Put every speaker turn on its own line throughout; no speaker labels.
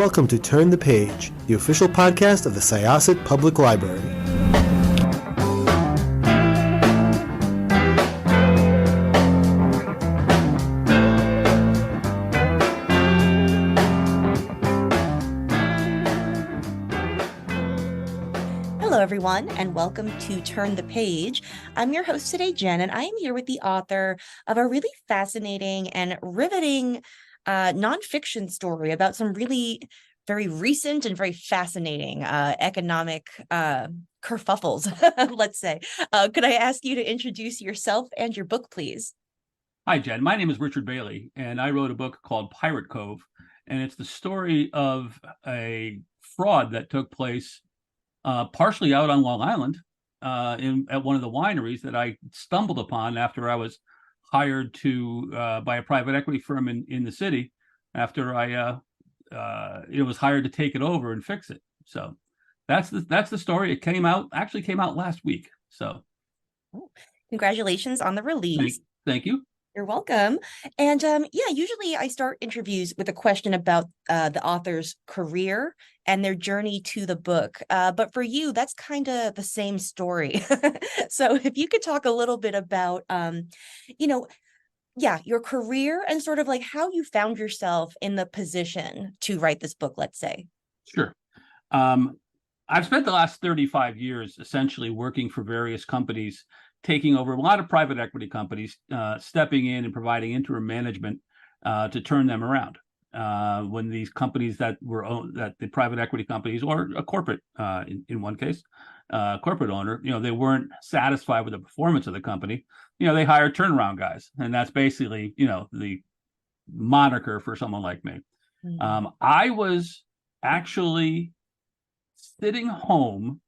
welcome to Turn the Page, the official podcast of the Syosset Public Library.
Hello, everyone, and welcome to Turn the Page. I'm your host today, Jenn, and I am here with the author of a really fascinating and riveting nonfiction story about some really very recent and very fascinating economic kerfuffles, let's say. Could I ask you to introduce yourself and your book, please?
Hi, Jen. My name is Richard Bailey, and I wrote a book called Pirate Cove, and it's the story of a fraud that took place partially out on Long Island at one of the wineries that I stumbled upon after I was hired by a private equity firm in the city after I was hired to take it over and fix it. So that's the story. It came out last week. So
Congratulations on the release.
Thank you.
You're welcome. And usually I start interviews with a question about the author's career and their journey to the book. But for you, that's kind of the same story. So if you could talk a little bit about, your career and sort of like how you found yourself in the position to write this book, let's say.
Sure. I've spent the last 35 years essentially working for various companies, taking over a lot of private equity companies, stepping in and providing interim management to turn them around. When these companies that the private equity companies or a corporate, in one case, corporate owner, they weren't satisfied with the performance of the company, they hired turnaround guys. And that's basically, the moniker for someone like me. Mm-hmm. I was actually sitting home,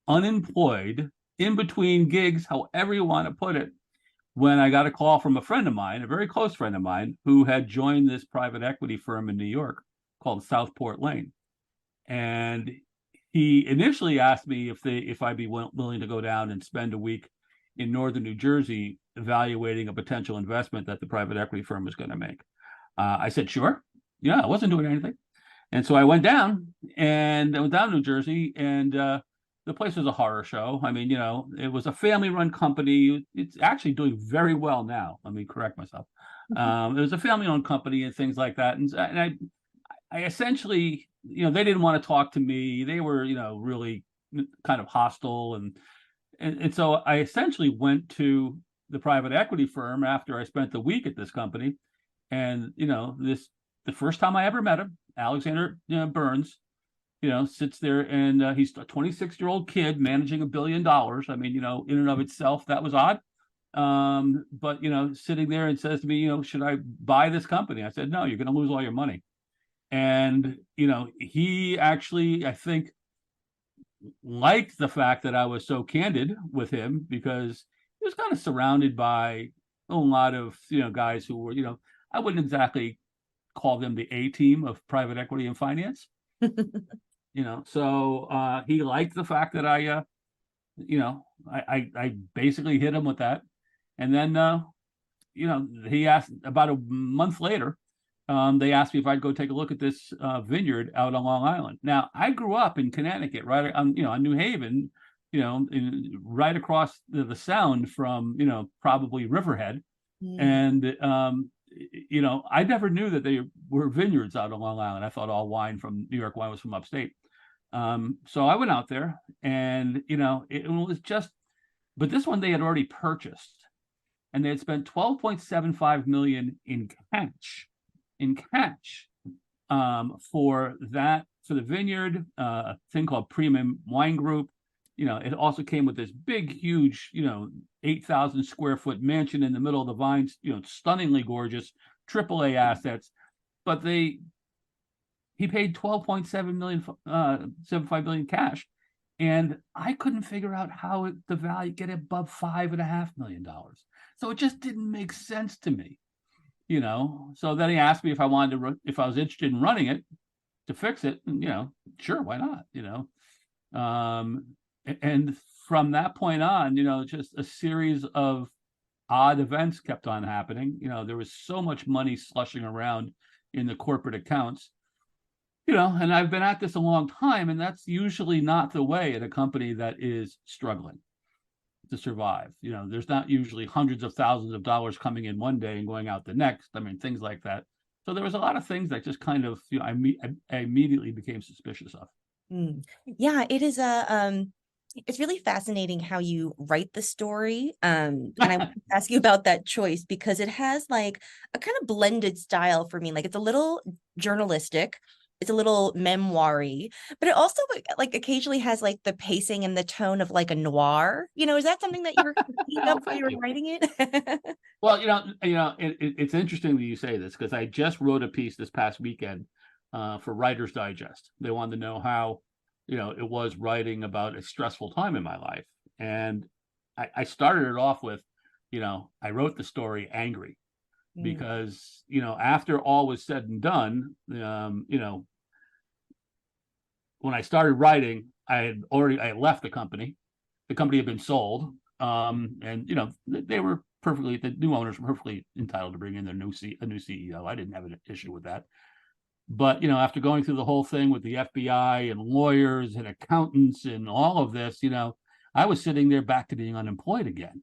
unemployed, in between gigs, however you want to put it, when I got a call from a friend of mine, a very close friend of mine, who had joined this private equity firm in New York called Southport Lane. And he initially asked me if I'd be willing to go down and spend a week in northern New Jersey evaluating a potential investment that the private equity firm was going to make. I said, sure. Yeah, I wasn't doing anything. And so I went down to New Jersey, and the place was a horror show. I mean, it was a family-run company. It's actually doing very well now. Let me correct myself. It was a family-owned company and things like that. And I essentially, they didn't want to talk to me. They were, really kind of hostile. And so I essentially went to the private equity firm after I spent the week at this company. And, the first time I ever met him, Alexander Burns, sits there, and he's a 26-year-old kid managing $1 billion. I mean, in and of itself, that was odd. But, sitting there and says to me, should I buy this company? I said, no, you're going to lose all your money. And, he actually, I think, liked the fact that I was so candid with him, because he was kind of surrounded by a lot of, guys who were, I wouldn't exactly call them the A team of private equity and finance. So he liked the fact that I basically hit him with that. And then, he asked about a month later, they asked me if I'd go take a look at this vineyard out on Long Island. Now, I grew up in Connecticut, right on New Haven, right across the Sound from, probably Riverhead. And, I never knew that they were vineyards out on Long Island. I thought all wine from New York wine was from upstate. So I went out there, and, it was just, but this one they had already purchased, and they had spent $12.75 million in cash for the vineyard, a thing called Premium Wine Group. It also came with this big, huge, 8,000 square foot mansion in the middle of the vines, stunningly gorgeous, AAA assets. But he paid $12.75 million cash, and I couldn't figure out how the value get above $5.5 million. So it just didn't make sense to me, So then he asked me if I was interested in running it to fix it. And, sure, why not? And from that point on, just a series of odd events kept on happening. There was so much money slushing around in the corporate accounts and I've been at this a long time, and that's usually not the way at a company that is struggling to survive. There's not usually hundreds of thousands of dollars coming in one day and going out the next. I mean, things like that. So there was a lot of things that just kind of, I immediately became suspicious of.
Yeah, it is it's really fascinating how you write the story. And I want to ask you about that choice because it has like a kind of blended style for me. Like it's a little journalistic, it's a little memoir-y, but it also like occasionally has like the pacing and the tone of like a noir. Is that something that you were thinking
Oh,
of while
thank
you were
you.
writing it?
Well, it's interesting that you say this because I just wrote a piece this past weekend for Writer's Digest. They wanted to know how, it was writing about a stressful time in my life. And I started it off with, I wrote the story angry because, after all was said and done, when I started writing, I had left the company. The company had been sold. And, they were the new owners were perfectly entitled to bring in a new CEO. I didn't have an issue with that. But, after going through the whole thing with the FBI and lawyers and accountants and all of this, I was sitting there back to being unemployed again,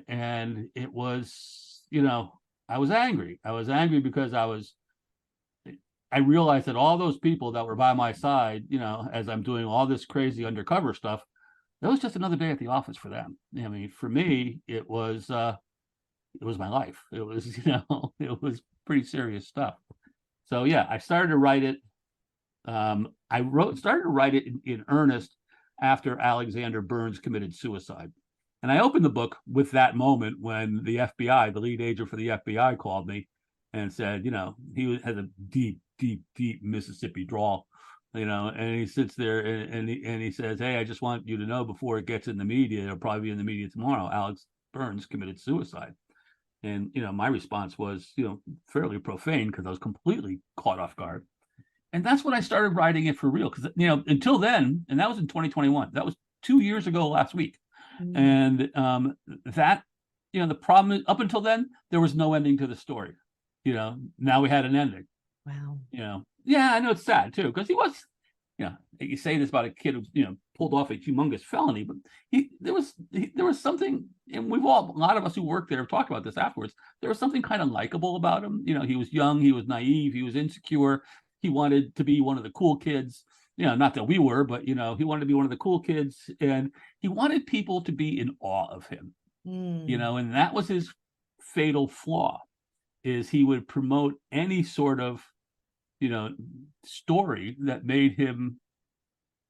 and it was, I was angry. I was angry because I realized that all those people that were by my side, as I'm doing all this crazy undercover stuff, that was just another day at the office for them. I mean, for me, it was my life. It was, it was pretty serious stuff. So yeah, I started to write it. Started to write it in earnest after Alexander Burns committed suicide. And I opened the book with that moment when the FBI, the lead agent for the FBI, called me and said, he has a deep, deep, deep Mississippi drawl, and he sits there and he says, "Hey, I just want you to know before it gets in the media, it'll probably be in the media tomorrow, Alex Burns committed suicide." And, my response was, fairly profane because I was completely caught off guard. And that's when I started writing it for real. Because, until then, and that was in 2021, that was 2 years ago last week. And that, the problem is up until then, there was no ending to the story. Now we had an ending.
Wow.
Yeah, I know it's sad too, because he was, you say this about a kid who, pulled off a humongous felony, but there was something, and a lot of us who worked there have talked about this afterwards. There was something kind of likable about him. He was young, he was naive, he was insecure. He wanted to be one of the cool kids. Not that we were, but he wanted to be one of the cool kids, and he wanted people to be in awe of him. And that was his fatal flaw, is he would promote any sort of story that made him,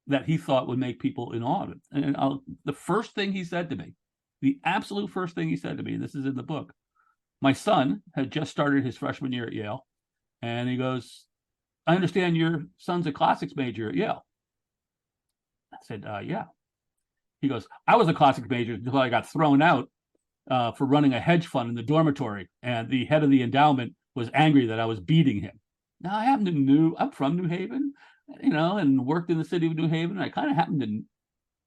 that he thought would make people in awe of him. And the first thing he said to me, the absolute first thing he said to me, and this is in the book, my son had just started his freshman year at Yale, and he goes, "I understand your son's a classics major at Yale." I said, "Yeah." He goes, "I was a classics major until I got thrown out for running a hedge fund in the dormitory, and the head of the endowment was angry that I was beating him." Now, I'm from New Haven, and worked in the city of New Haven. I kind of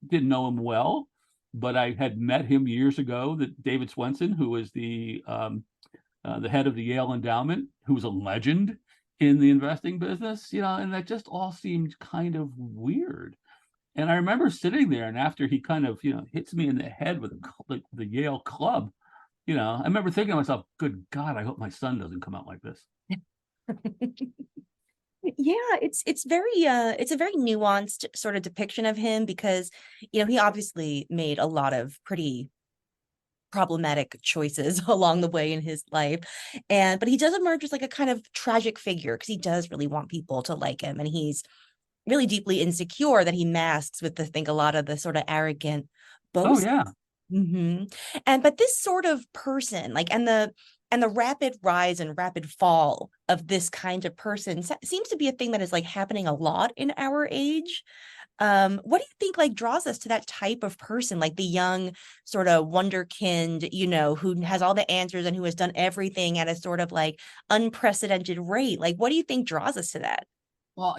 didn't know him well, but I had met him years ago, that David Swenson, who was the head of the Yale endowment, who was a legend in the investing business, and that just all seemed kind of weird. And I remember sitting there, and after he kind of, hits me in the head with the Yale club, I remember thinking to myself, good God, I hope my son doesn't come out like this.
Yeah, it's a very nuanced sort of depiction of him because, he obviously made a lot of pretty problematic choices along the way in his life. But he does emerge as like a kind of tragic figure because he does really want people to like him. And he's really deeply insecure that he masks with, I think, a lot of the sort of arrogant
Oh,
boast.
yeah.
But this sort of person, like, and the rapid rise and rapid fall of this kind of person seems to be a thing that is like happening a lot in our age. What do you think like draws us to that type of person, like the young sort of wonderkind, who has all the answers and who has done everything at a sort of like unprecedented rate? Like, what do you think draws us to that?
Well,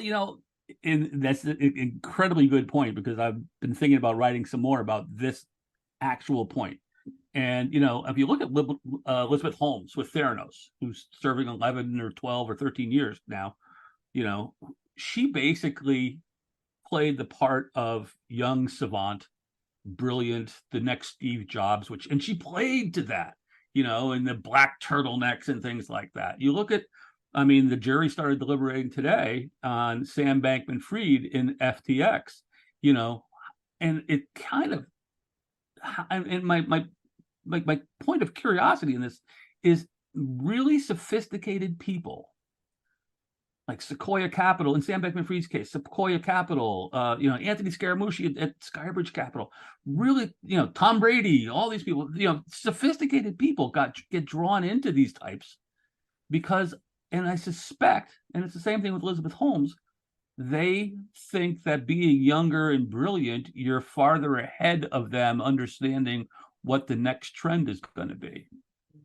that's an incredibly good point, because I've been thinking about writing some more about this actual point. And, if you look at Elizabeth Holmes with Theranos, who's serving 11 or 12 or 13 years now, she basically played the part of young savant, brilliant, the next Steve Jobs, and she played to that, in the black turtlenecks and things like that. You look at, the jury started deliberating today on Sam Bankman-Fried in FTX, and it kind of, and my point of curiosity in this is really sophisticated people like Sequoia Capital, in Sam Bankman-Fried's case, Sequoia Capital, Anthony Scaramucci at Skybridge Capital, really, Tom Brady, all these people, sophisticated people get drawn into these types because, and I suspect, and it's the same thing with Elizabeth Holmes, they think that being younger and brilliant, you're farther ahead of them understanding what the next trend is going to be,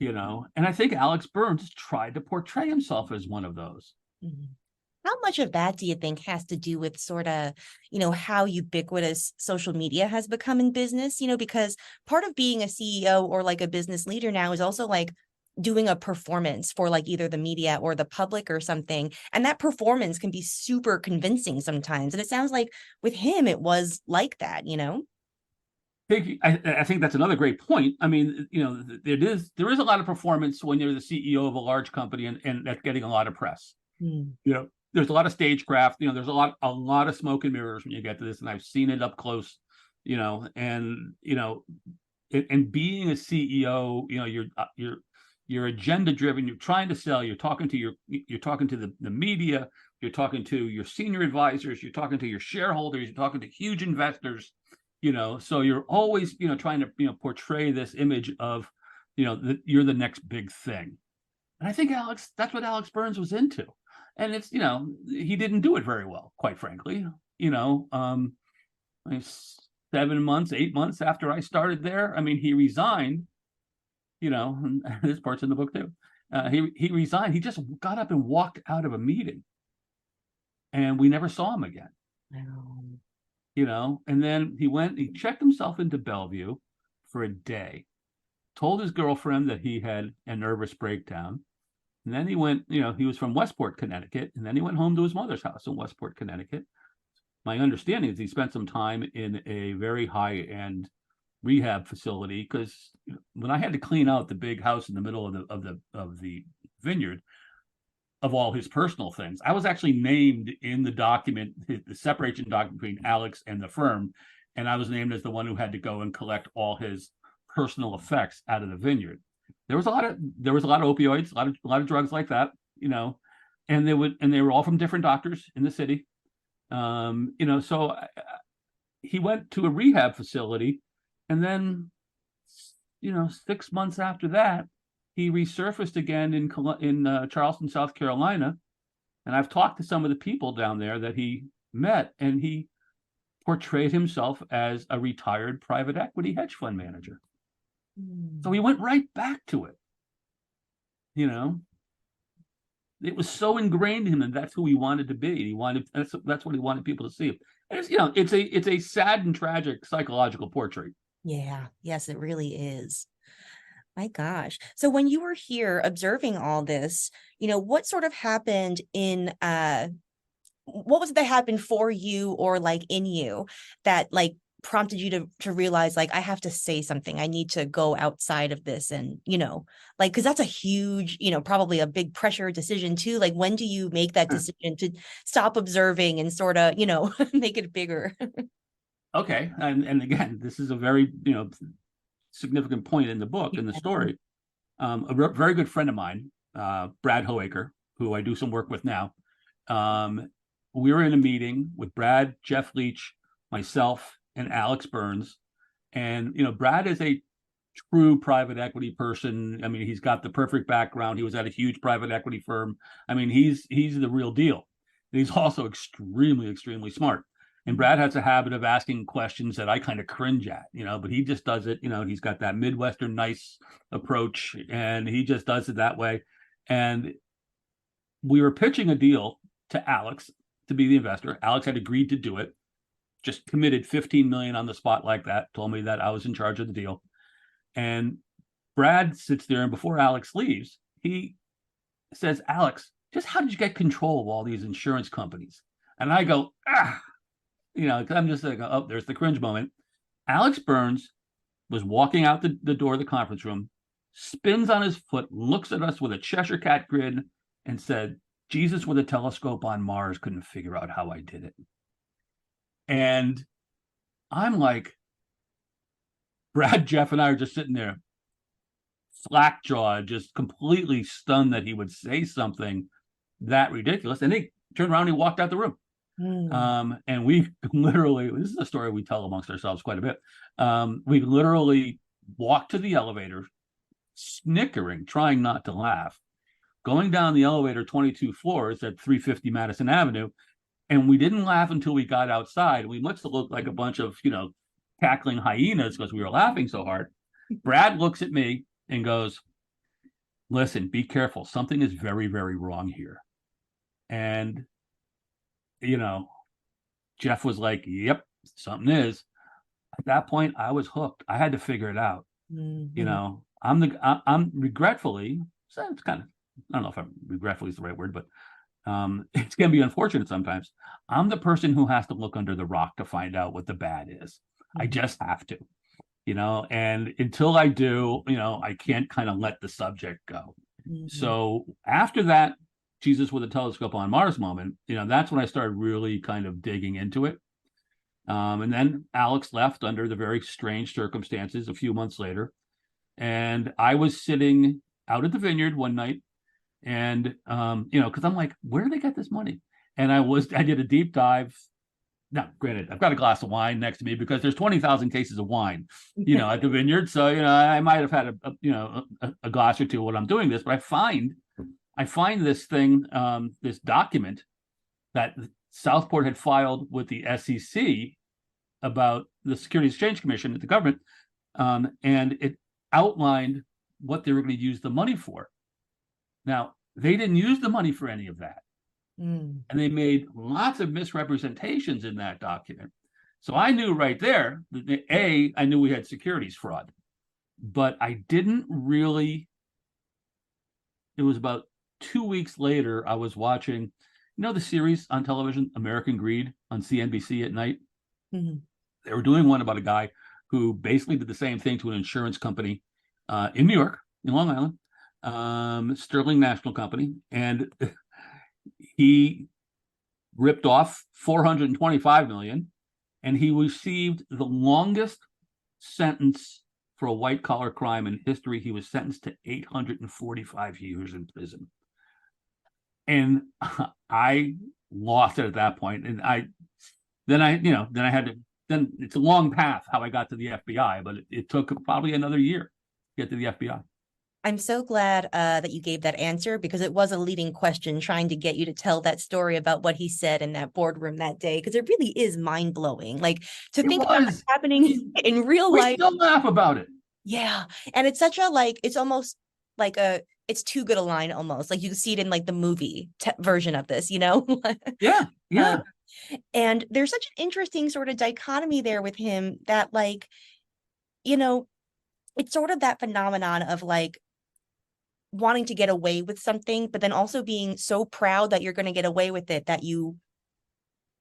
and I think Alex Burns tried to portray himself as one of those.
Mm-hmm. How much of that do you think has to do with sort of, how ubiquitous social media has become in business? Because part of being a CEO or like a business leader now is also like doing a performance for like either the media or the public or something. And that performance can be super convincing sometimes. And it sounds like with him, it was like that,
I think that's another great point. There is a lot of performance when you're the CEO of a large company and that's getting a lot of press. There's a lot of stagecraft, there's a lot of smoke and mirrors when you get to this, and I've seen it up close, and being a CEO, you're agenda driven, you're trying to sell, you're talking to the media, you're talking to your senior advisors, you're talking to your shareholders, you're talking to huge investors, so you're always, trying to, portray this image of, that you're the next big thing. And I think that's what Alex Burns was into. And it's, he didn't do it very well, quite frankly. 7 months, 8 months after I started there, he resigned, and this part's in the book too. He resigned. He just got up and walked out of a meeting. And we never saw him again. And then he checked himself into Bellevue for a day, told his girlfriend that he had a nervous breakdown. And then he went, he was from Westport, Connecticut, and then he went home to his mother's house in Westport, Connecticut. My understanding is he spent some time in a very high-end rehab facility because when I had to clean out the big house in the middle of the vineyard of all his personal things, I was actually named in the document, the separation document between Alex and the firm, and I was named as the one who had to go and collect all his personal effects out of the vineyard. There was a lot of opioids, a lot of drugs like that, and they were all from different doctors in the city. So he went to a rehab facility, and then 6 months after that, he resurfaced again in Charleston, South Carolina. And I've talked to some of the people down there that he met, and he portrayed himself as a retired private equity hedge fund manager. So he went right back to it. It was so ingrained in him, and that's who he wanted to be. That's what he wanted people to see. And it's a sad and tragic psychological portrait.
Yeah, yes, it really is. My gosh. So when you were here observing all this, what sort of happened what was it that happened for you or like in you that like prompted you to realize like I have to say something, I need to go outside of this, and because that's a huge, probably a big pressure decision too. Like when do you make that decision to stop observing and sort of make it bigger?
Okay, and again, this is a very significant point in the book, in the story. A very good friend of mine, Brad Hoaker, who I do some work with now, we were in a meeting with Brad, Jeff Leach, myself, and Alex Burns. And, Brad is a true private equity person. He's got the perfect background. He was at a huge private equity firm. He's the real deal. And he's also extremely, extremely smart. And Brad has a habit of asking questions that I kind of cringe at, but he just does it. He's got that Midwestern nice approach, and he just does it that way. And we were pitching a deal to Alex to be the investor. Alex had agreed to do it, just committed $15 million on the spot like that, told me that I was in charge of the deal. And Brad sits there, and before Alex leaves, he says, "Alex, just how did you get control of all these insurance companies? And I go, I'm just like, oh, there's the cringe moment. Alex Burns was walking out the door of the conference room, spins on his foot, looks at us with a Cheshire Cat grin, and said, Jesus with a telescope on Mars couldn't figure out how I did it. And I'm like, Brad, Jeff, and I are just sitting there, slack-jawed, just completely stunned that he would say something that ridiculous. And he turned around and he walked out the room. And we literally, this is a story we tell amongst ourselves quite a bit. We literally walked to the elevator, snickering, trying not to laugh, going down the elevator 22 floors at 350 Madison Avenue. And we didn't laugh until we got outside. We must have looked like a bunch of, cackling hyenas because we were laughing so hard. Brad looks at me and goes, listen, be careful. Something is very, very wrong here. And, Jeff was like, yep, something is. At that point, I was hooked. I had to figure it out. I'm regretfully, so it's kind of, I don't know if regretfully is the right word, but it's going to be unfortunate sometimes. I'm the person who has to look under the rock to find out what the bad is. I just have to, and until I do, I can't kind of let the subject go. So after that Jesus with a telescope on Mars moment, that's when I started really kind of digging into it. And then Alex left under the very strange circumstances a few months later. And I was sitting out at the vineyard one night and, because I'm like, where did they get this money? And I did a deep dive. Now, granted, I've got a glass of wine next to me because there's 20,000 cases of wine, at the vineyard. So, I might have had a glass or two while I'm doing this, but I find this thing, this document that Southport had filed with the SEC about the Securities Exchange Commission at the government, and it outlined what they were going to use the money for. Now, they didn't use the money for any of that. And they made lots of misrepresentations in that document. So I knew right there that I knew we had securities fraud, but I didn't really. It was about 2 weeks later, I was watching, the series on television, American Greed on CNBC at night. They were doing one about a guy who basically did the same thing to an insurance company in New York, in Long Island, Sterling National Company. And he ripped off $425 million, and he received the longest sentence for a white collar crime in history. He was sentenced to 845 years in prison. And I lost it at that point. And then it's a long path how I got to the FBI, but it took probably another year to get to the FBI.
I'm so glad that you gave that answer, because it was a leading question trying to get you to tell that story about what he said in that boardroom that day, because it really is mind-blowing. Like, to think about what's happening in real life.
We still laugh about it.
Yeah. And it's such a, it's almost like it's too good a line almost. Like, you can see it in like the movie version of this,
Yeah.
And there's such an interesting sort of dichotomy there with him that it's sort of that phenomenon of wanting to get away with something, but then also being so proud that you're going to get away with it that you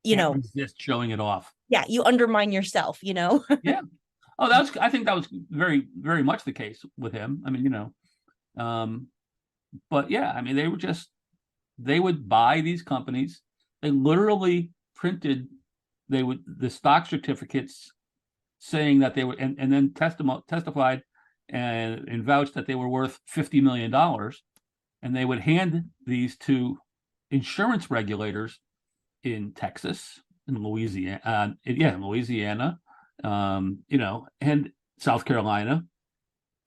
resist showing it off.
Yeah, you undermine yourself, Yeah.
Oh, I think that was very, very much the case with him. I mean, but yeah, I mean, they would buy these companies. They literally printed the stock certificates saying that they were, and then testified and vouched that they were worth $50 million. And they would hand these to insurance regulators in Texas, in Louisiana, and South Carolina.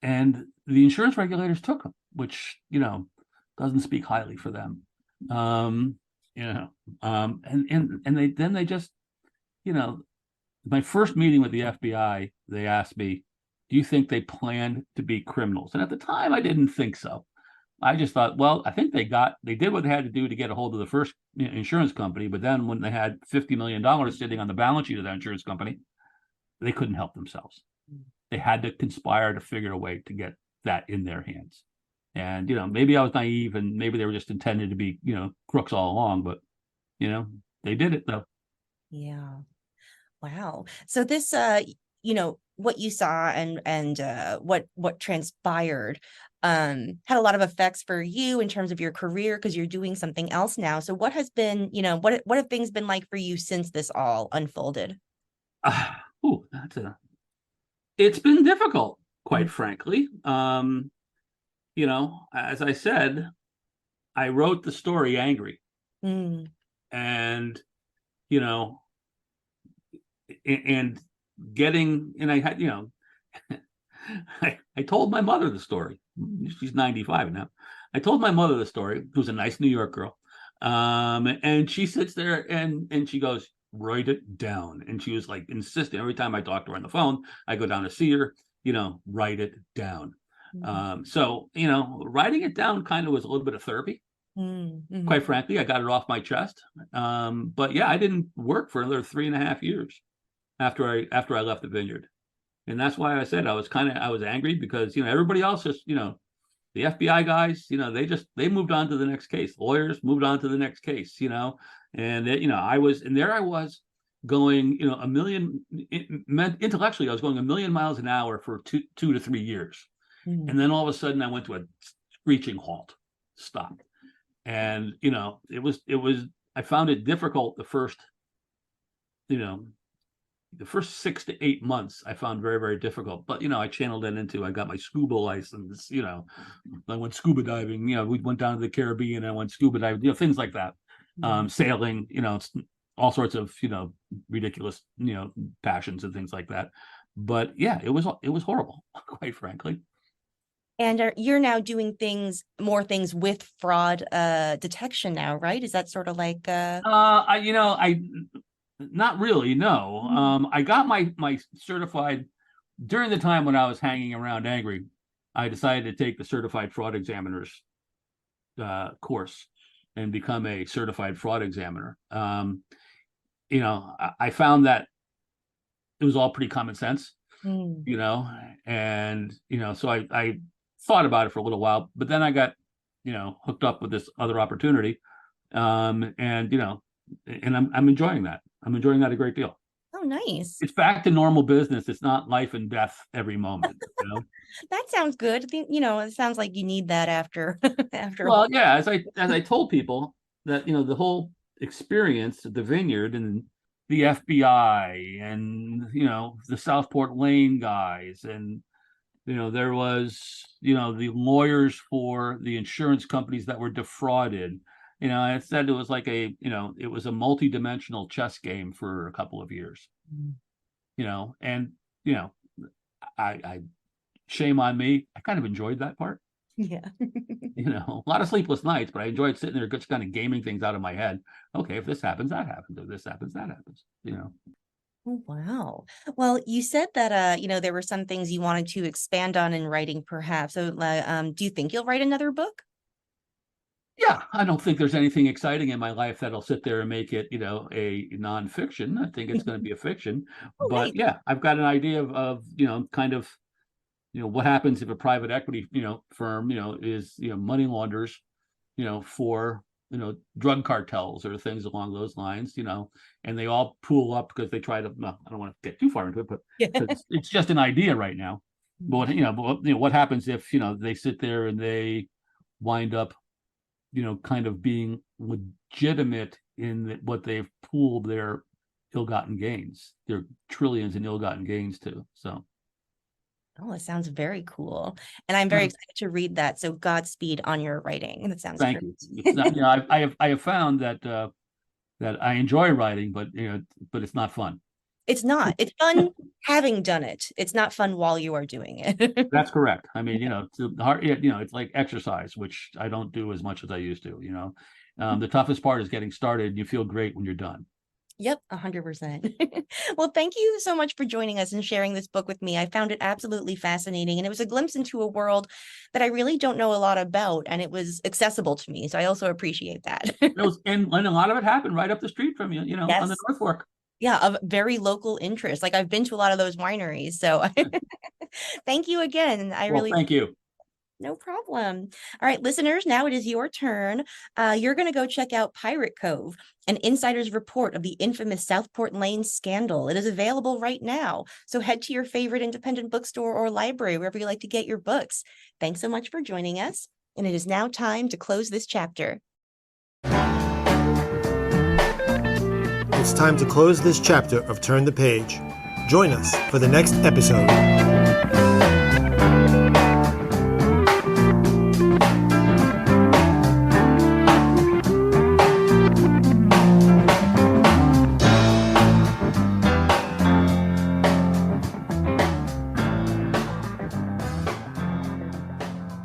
And the insurance regulators took them, which, doesn't speak highly for them. And they just, my first meeting with the FBI, they asked me, do you think they planned to be criminals? And at the time, I didn't think so. I just thought, well, I think they did what they had to do to get a hold of the first insurance company. But then when they had $50 million sitting on the balance sheet of that insurance company, they couldn't help themselves. They had to conspire to figure a way to get that in their hands. And, maybe I was naive and maybe they were just intended to be, crooks all along, but, they did it though.
Yeah. Wow. So this, what you saw and what transpired, had a lot of effects for you in terms of your career because you're doing something else now. So what has been, what have things been like for you since this all unfolded?
Ooh, it's been difficult,
Mm,
quite frankly. As I said, I wrote the story angry,
mm,
and, you know, and and I had, I told my mother the story. She's 95 now. I told my mother the story, who's a nice New York girl. And she sits there and she goes, write it down. And she was like insistent every time I talked to her on the phone, I go down to see her, write it down.
mm,
So, writing it down kind of was a little bit of therapy.
mm,
Quite
mm.
frankly, I got it off my chest. But yeah, I didn't work for another 3.5 years after I left the vineyard. And that's why I said I was angry because, everybody else just, the FBI guys, they moved on to the next case. Lawyers moved on to the next case, and I was going, intellectually, I was going 1,000,000 miles an hour for 2 to 3 years.
Mm.
And then all of a sudden I went to a screeching halt, stop. And, I found it difficult you know, the first 6 to 8 months I found very, very difficult. But I channeled that into I got my scuba license, I went scuba diving, we went down to the Caribbean, I went scuba diving, things like that.
Mm.
Sailing, all sorts of, ridiculous, passions and things like that. But yeah, it was horrible, quite frankly.
And you're now doing more things with fraud detection now, right? Is that sort of like
I not really, no. I got my certified during the time when I was hanging around angry. I decided to take the certified fraud examiner's course and become a certified fraud examiner. I found that it was all pretty common sense,
Mm.
and so I thought about it for a little while, but then I got hooked up with this other opportunity, and I'm enjoying that. I'm enjoying that a great deal.
Oh, nice.
It's back to normal business. It's not life and death every moment.
That sounds good. It sounds like you need that after after
Well, yeah, as I told people that the whole experience at the vineyard and the FBI and the Southport Lane guys and there was the lawyers for the insurance companies that were defrauded. I said it was like it was a multi-dimensional chess game for a couple of years. And I shame on me. I kind of enjoyed that part.
Yeah.
A lot of sleepless nights, but I enjoyed sitting there just kind of gaming things out of my head. Okay, if this happens, that happens. If this happens, that happens.
Oh, wow. Well, you said that there were some things you wanted to expand on in writing, perhaps. So, do you think you'll write another book?
Yeah, I don't think there's anything exciting in my life that'll sit there and make it, a nonfiction. I think it's going to be a fiction.
Oh,
But
nice.
yeah, I've got an idea of kind of, what happens if a private equity, firm, is, money launders, for, drug cartels or things along those lines, and they all pool up because they try to, well, I don't want to get too far into it, but
Yeah.
it's just an idea right now. But what happens if, they sit there and they wind up kind of being legitimate in what they've pooled their ill-gotten gains, their trillions in ill-gotten gains to. So,
Oh, it sounds very cool. And I'm very excited to read that. So Godspeed on your writing. That sounds
thank
great.
you. It's not, I have found that I enjoy writing, but but it's not fun.
It's not. It's fun having done it. It's not fun while you are doing it.
That's correct. I mean, it's hard. It's like exercise, which I don't do as much as I used to. The toughest part is getting started. You feel great when you're done.
Yep, 100%. Well, thank you so much for joining us and sharing this book with me. I found it absolutely fascinating, and it was a glimpse into a world that I really don't know a lot about, and it was accessible to me. So I also appreciate that.
And a lot of it happened right up the street from you, on the
Yes.
North Fork.
Yeah, of very local interest. Like I've been to a lot of those wineries. So thank you again. I
Well,
really
thank you.
No problem. All right, listeners, now it is your turn. You're going to go check out Pirate Cove, an insider's report of the infamous Southport Lane Scandal. It is available right now. So head to your favorite independent bookstore or library, wherever you like to get your books. Thanks so much for joining us. And it is now time to close this chapter.
It's time to close this chapter of Turn the Page. Join us for the next episode.